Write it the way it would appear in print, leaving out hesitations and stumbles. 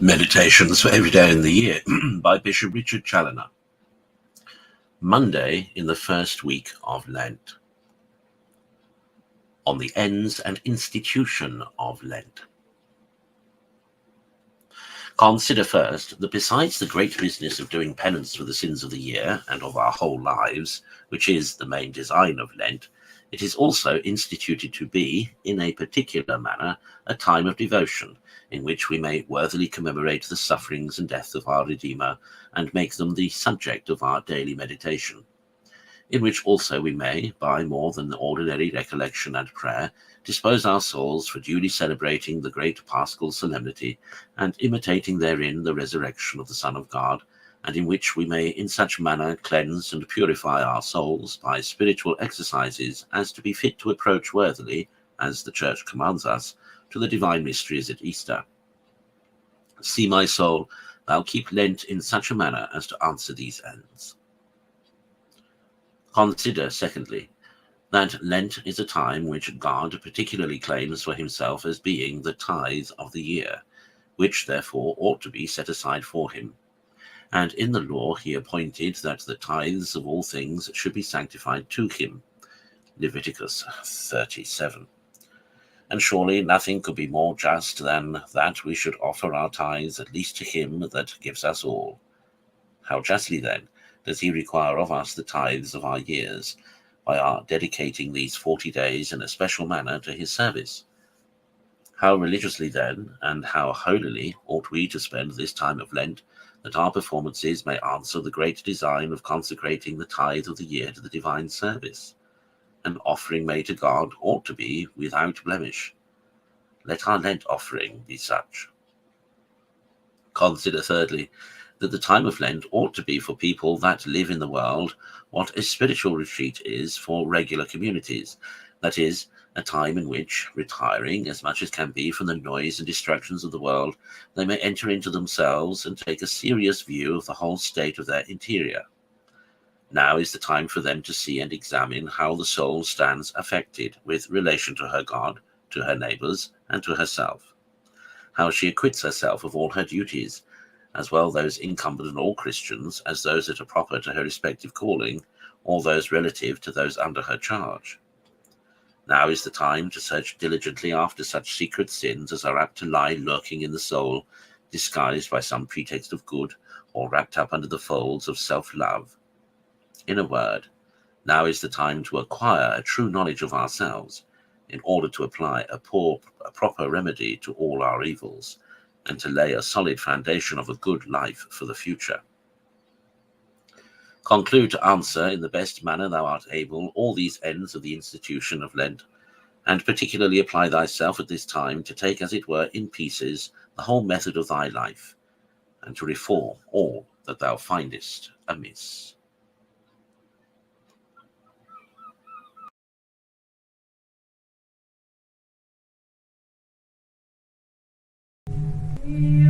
Meditations for every day in the year by Bishop Richard Challoner. Monday in the first week of Lent. On the ends and institution of Lent. Consider first that besides the great business of doing penance for the sins of the year and of our whole lives, which is the main design of Lent, it is also instituted to be, in a particular manner, a time of devotion, in which we may worthily commemorate the sufferings and death of our Redeemer, and make them the subject of our daily meditation, in which also we may, by more than ordinary recollection and prayer, dispose our souls for duly celebrating the great Paschal solemnity, and imitating therein the resurrection of the Son of God, and in which we may in such manner cleanse and purify our souls by spiritual exercises as to be fit to approach worthily, as the Church commands us, to the divine mysteries at Easter. See, my soul, thou keep Lent in such a manner as to answer these ends. Consider, secondly, that Lent is a time which God particularly claims for himself as being the tithe of the year, which therefore ought to be set aside for him. And in the law he appointed that the tithes of all things should be sanctified to him. Leviticus 37. And surely nothing could be more just than that we should offer our tithes at least to him that gives us all. How justly then does he require of us the tithes of our years, by our dedicating these 40 days in a special manner to his service? How religiously then, and how holily ought we to spend this time of Lent, that our performances may answer the great design of consecrating the tithe of the year to the divine service. An offering made to God ought to be without blemish. Let our Lent offering be such. Consider thirdly, that the time of Lent ought to be for people that live in the world what a spiritual retreat is for regular communities, that is, a time in which, retiring as much as can be from the noise and distractions of the world, they may enter into themselves and take a serious view of the whole state of their interior. Now is the time for them to see and examine how the soul stands affected with relation to her God, to her neighbours, and to herself, how she acquits herself of all her duties, as well those incumbent on all Christians as those that are proper to her respective calling, or those relative to those under her charge. Now is the time to search diligently after such secret sins as are apt to lie lurking in the soul, disguised by some pretext of good, or wrapped up under the folds of self-love. In a word, now is the time to acquire a true knowledge of ourselves, in order to apply a proper remedy to all our evils, and to lay a solid foundation of a good life for the future. Conclude to answer in the best manner thou art able all these ends of the institution of Lent, and particularly apply thyself at this time to take as it were in pieces the whole method of thy life, and to reform all that thou findest amiss. Yeah.